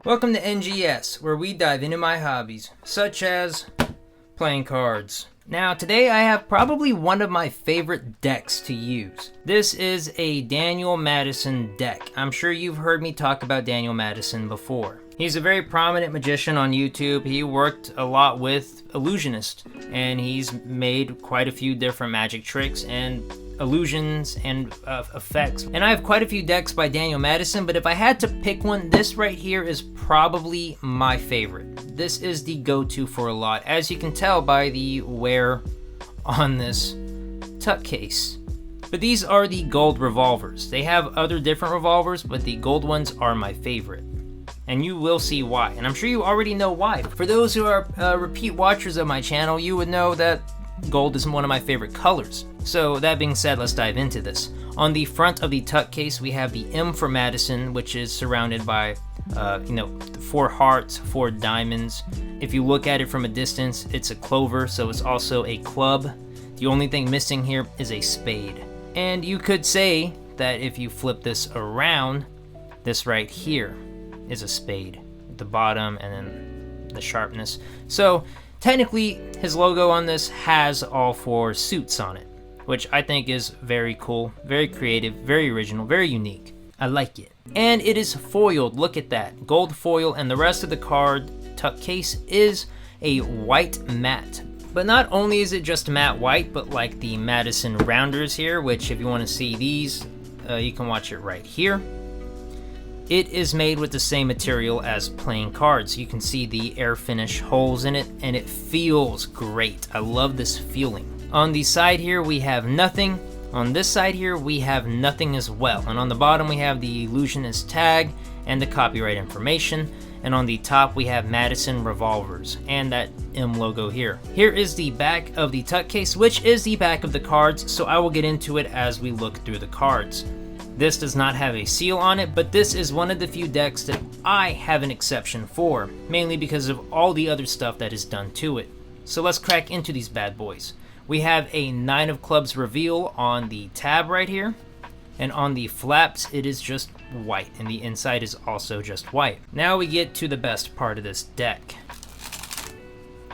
Welcome to NGS, where we dive into my hobbies, such as playing cards. Now, today I have probably one of my favorite decks to use. This is a Daniel Madison deck. I'm sure you've heard me talk about Daniel Madison before. He's a very prominent magician on YouTube. He worked a lot with Ellusionist, and he's made quite a few different magic tricks and illusions and effects. And I have quite a few decks by Daniel Madison, but if I had to pick one, this right here is probably my favorite. This is the go-to for a lot, as you can tell by the wear on this tuck case. But these are the Gold Revolvers. They have other different revolvers, but the gold ones are my favorite. And you will see why. And I'm sure you already know why. For those who are repeat watchers of my channel, you would know that gold is one of my favorite colors. So that being said, let's dive into this. On the front of the tuck case, we have the M for Madison, which is surrounded by, 4 hearts, 4 diamonds. If you look at it from a distance, it's a clover, so it's also a club. The only thing missing here is a spade. And you could say that if you flip this around, this right here is a spade at the bottom, and then the sharpness. So technically, his logo on this has all 4 suits on it, which I think is very cool, very creative, very original, very unique. I like it. And it is foiled, look at that, gold foil, and the rest of the card tuck case is a white matte. But not only is it just matte white, but like the Madison rounders here, which if you want to see these, you can watch it right here. It is made with the same material as playing cards. You can see the air finish holes in it, and it feels great. I love this feeling. On the side here, we have nothing. On this side here, we have nothing as well. And on the bottom, we have the Ellusionist tag and the copyright information. And on the top, we have Madison Revolvers and that M logo here. Here is the back of the tuck case, which is the back of the cards, so I will get into it as we look through the cards. This does not have a seal on it, but this is one of the few decks that I have an exception for, mainly because of all the other stuff that is done to it. So let's crack into these bad boys. We have a 9 of clubs reveal on the tab right here, and on the flaps it is just white, and the inside is also just white. Now we get to the best part of this deck,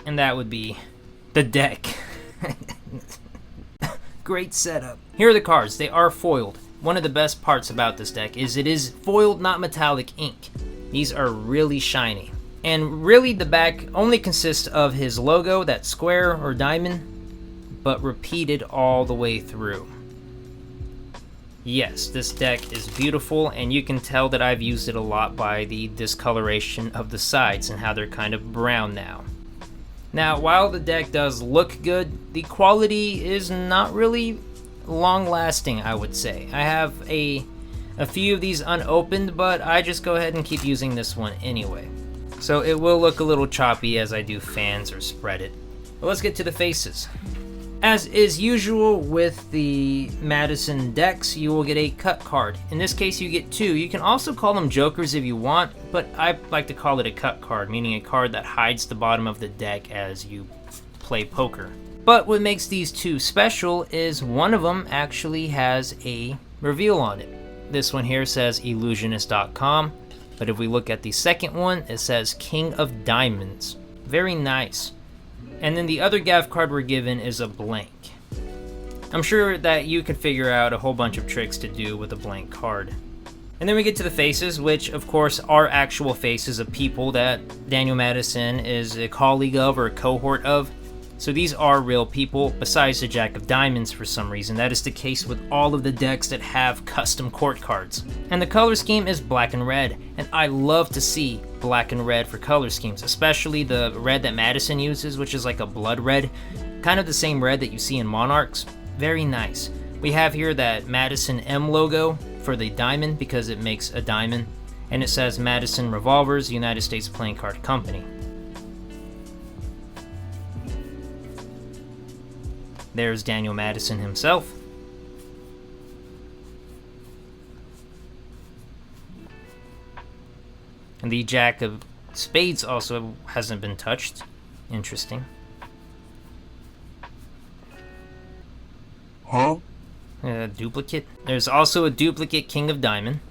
and that would be the deck. Great setup. Here are the cards. They are foiled. One of the best parts about this deck is it is foiled, not metallic ink. These are really shiny. And really the back only consists of his logo, that square or diamond, but repeated all the way through. Yes, this deck is beautiful, and you can tell that I've used it a lot by the discoloration of the sides and how they're kind of brown now. Now, while the deck does look good, the quality is not really long-lasting, I would say. I have a few of these unopened, but I just go ahead and keep using this one anyway. So it will look a little choppy as I do fans or spread it. But let's get to the faces. As is usual with the Madison decks, you will get a cut card. In this case, you get 2. You can also call them jokers if you want, but I like to call it a cut card, meaning a card that hides the bottom of the deck as you play poker. But what makes these 2 special is one of them actually has a reveal on it. This one here says Ellusionist.com, but if we look at the second one, it says King of Diamonds. Very nice. And then the other gaff card we're given is a blank. I'm sure that you could figure out a whole bunch of tricks to do with a blank card. And then we get to the faces, which of course are actual faces of people that Daniel Madison is a colleague of or a cohort of. So these are real people, besides the Jack of Diamonds for some reason. That is the case with all of the decks that have custom court cards. And the color scheme is black and red, and I love to see black and red for color schemes, especially the red that Madison uses, which is like a blood red, kind of the same red that you see in Monarchs. Very nice. We have here that Madison M logo for the diamond because it makes a diamond, and it says Madison Revolvers, United States Playing Card Company. There's Daniel Madison himself. And the Jack of Spades also hasn't been touched. Interesting. Huh? A duplicate. There's also a duplicate King of Diamond.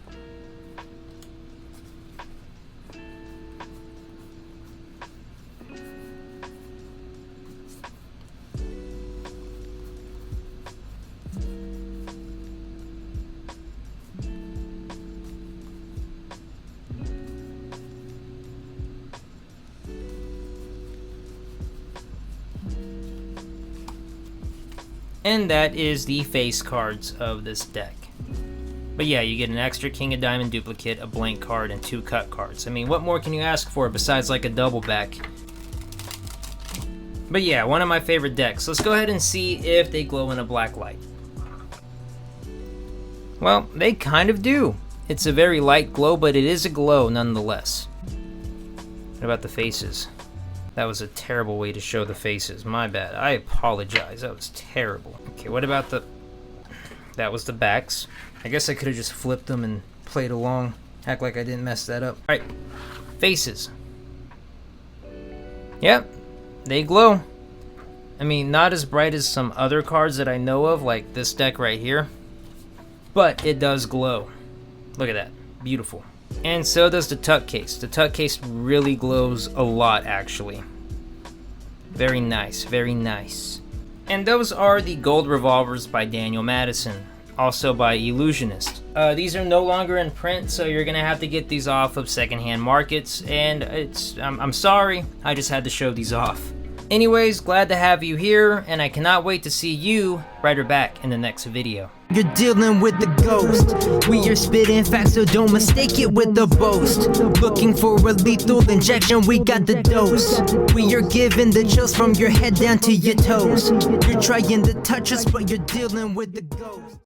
And that is the face cards of this deck. But yeah, you get an extra King of Diamond duplicate, a blank card, and 2 cut cards. I mean, what more can you ask for besides like a double back? But yeah, one of my favorite decks. Let's go ahead and see if they glow in a black light. Well, they kind of do. It's a very light glow, but it is a glow nonetheless. What about the faces? That was a terrible way to show the faces. My bad. I apologize. That was terrible. Okay, what about the... That was the backs. I guess I could have just flipped them and played along. Act like I didn't mess that up. Alright, faces. Yep, they glow. I mean, not as bright as some other cards that I know of, like this deck right here. But it does glow. Look at that. Beautiful. And so does the tuck case. The tuck case really glows a lot, actually. Very nice, very nice. And those are the Gold Revolvers by Daniel Madison, also by Ellusionist. These are no longer in print, so you're gonna have to get these off of secondhand markets, and I'm sorry, I just had to show these off. Anyways, glad to have you here, and I cannot wait to see you right or back in the next video. You're dealing with the ghost. We are spitting facts, so don't mistake it with the boast. Looking for a lethal injection, we got the dose. We are giving the chills from your head down to your toes. You're trying to touch us, but you're dealing with the ghost.